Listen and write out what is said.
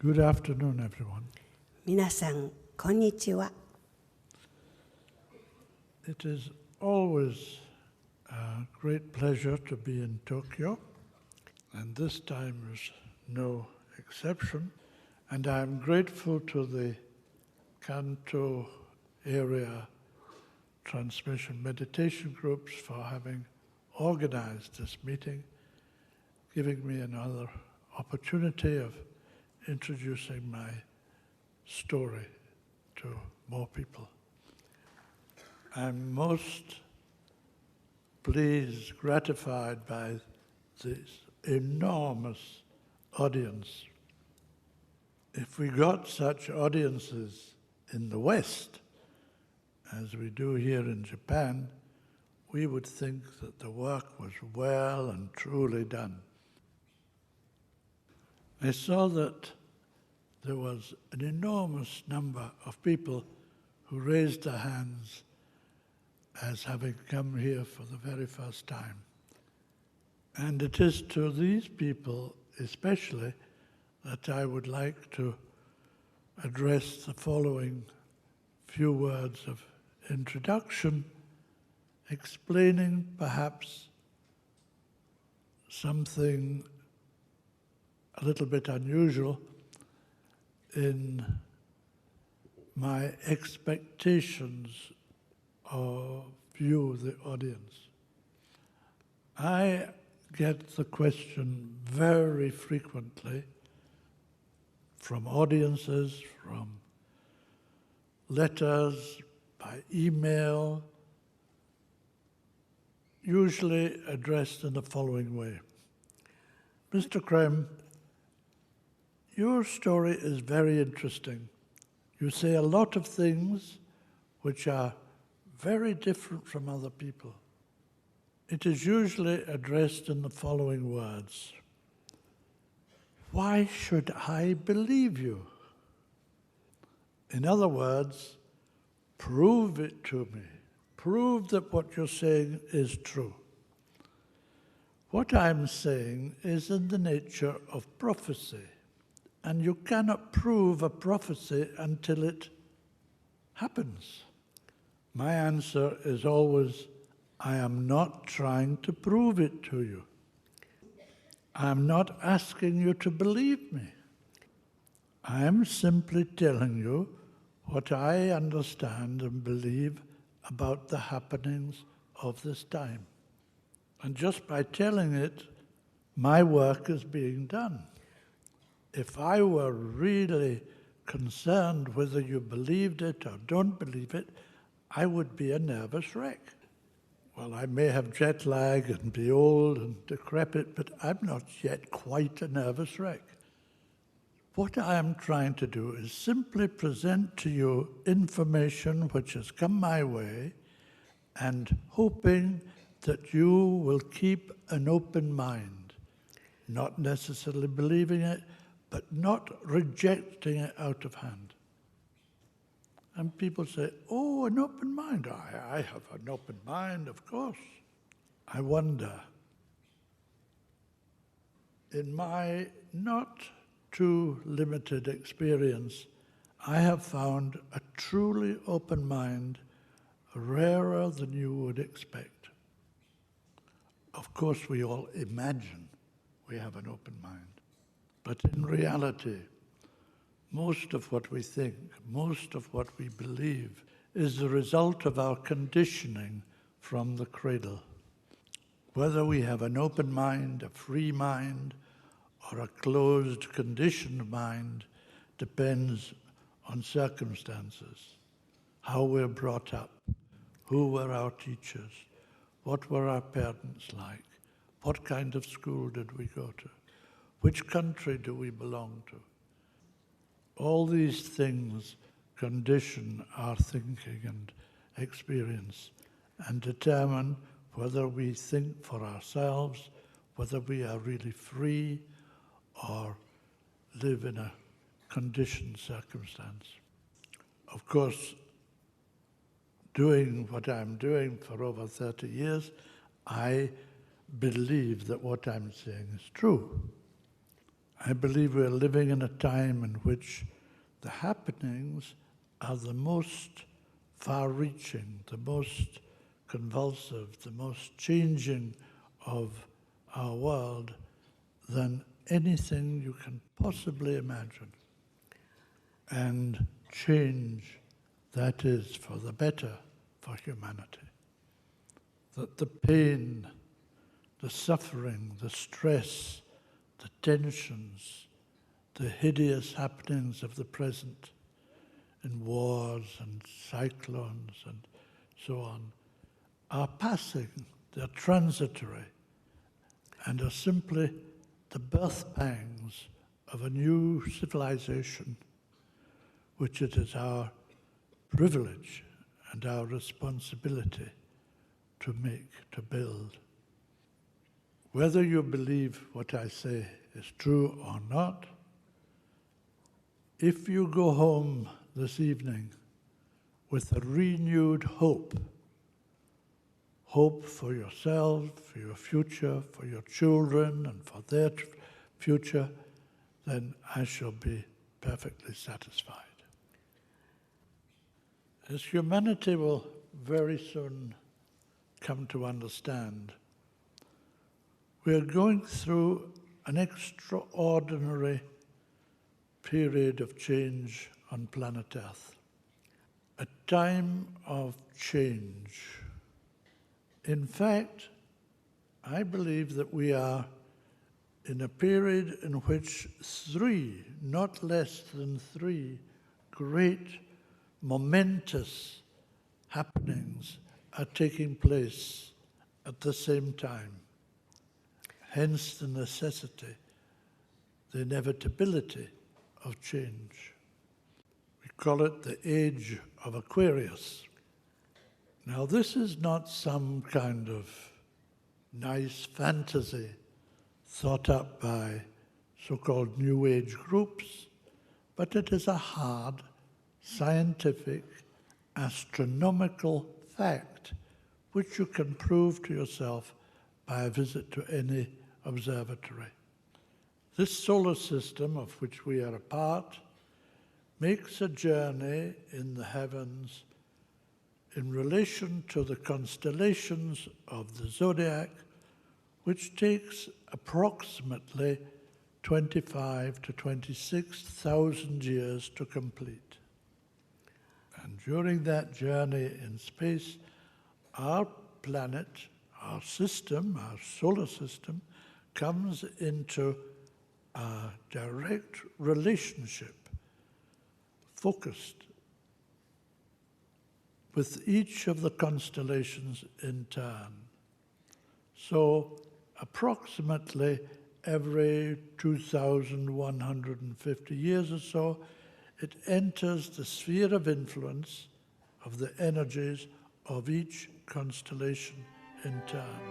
Good afternoon, everyone. 皆さん、こんにちは。It is always a great pleasure to be in Tokyo, and this time is no exception. And I'm grateful to the Kanto area transmission meditation groups for having organized this meeting, giving me another opportunity of introducing my story to more people. I'm most pleased, gratified by this enormous audience. If we got such audiences in the West, as we do here in Japan, we would think that the work was well and truly done. I saw that there was an enormous number of people who raised their hands as having come here for the very first time. And it is to these people especially that I would like to address the following few words of introduction, explaining perhaps something a little bit unusual in my expectations of you, the audience. I get the question very frequently from audiences, from letters, by email, usually addressed in the following way. Mr. Creme, your story is very interesting. You say a lot of things which are very different from other people. It is usually addressed in the following words. Why should I believe you? In other words, prove it to me. Prove that what you're saying is true. What I'm saying is in the nature of prophecy. And you cannot prove a prophecy until it happens. My answer is always, I am not trying to prove it to you. I am not asking you to believe me. I am simply telling you what I understand and believe about the happenings of this time. And just by telling it, my work is being done. If I were really concerned whether you believed it or don't believe it, I would be a nervous wreck. Well, I may have jet lag and be old and decrepit, but I'm not yet quite a nervous wreck. What I am trying to do is simply present to you information which has come my way and hoping that you will keep an open mind, not necessarily believing it, but not rejecting it out of hand. And people say, oh, an open mind. I have an open mind, of course. I wonder, in my not too limited experience, I have found a truly open mind rarer than you would expect. Of course, we all imagine we have an open mind. But in reality, most of what we think, most of what we believe, is the result of our conditioning from the cradle. Whether we have an open mind, a free mind, or a closed, conditioned mind depends on circumstances, how we're brought up, who were our teachers, what were our parents like, what kind of school did we go to, which country do we belong to. All these things condition our thinking and experience and determine whether we think for ourselves, whether we are really free or live in a conditioned circumstance. Of course, doing what I'm doing for over 30 years, I believe that what I'm saying is true. I believe we're living in a time in which the happenings are the most far-reaching, the most convulsive, the most changing of our world than anything you can possibly imagine. And change that is for the better for humanity. That the pain, the suffering, the stress, the tensions, the hideous happenings of the present in wars and cyclones and so on are passing, they're transitory, and are simply the birth pangs of a new civilization, which it is our privilege and our responsibility to make, to build. Whether you believe what I say is true or not, if you go home this evening with a renewed hope for yourself, for your future, for your children, and for their future, then I shall be perfectly satisfied. As humanity will very soon come to understand, we are going through an extraordinary period of change on planet Earth, a time of change. In fact, I believe that we are in a period in which three, not less than three, great, momentous happenings are taking place at the same time. Hence the necessity, the inevitability of change. We call it the Age of Aquarius. Now, this is not some kind of nice fantasy thought up by so-called New Age groups, but it is a hard, scientific, astronomical fact which you can prove to yourself by a visit to any observatory. This solar system of which we are a part makes a journey in the heavens in relation to the constellations of the zodiac, which takes approximately 25 to 26,000 years to complete. And during that journey in space, our planet, our system, our solar system, comes into a direct relationship, focused with each of the constellations in turn. So approximately every 2,150 years or so, it enters the sphere of influence of the energies of each constellation in turn.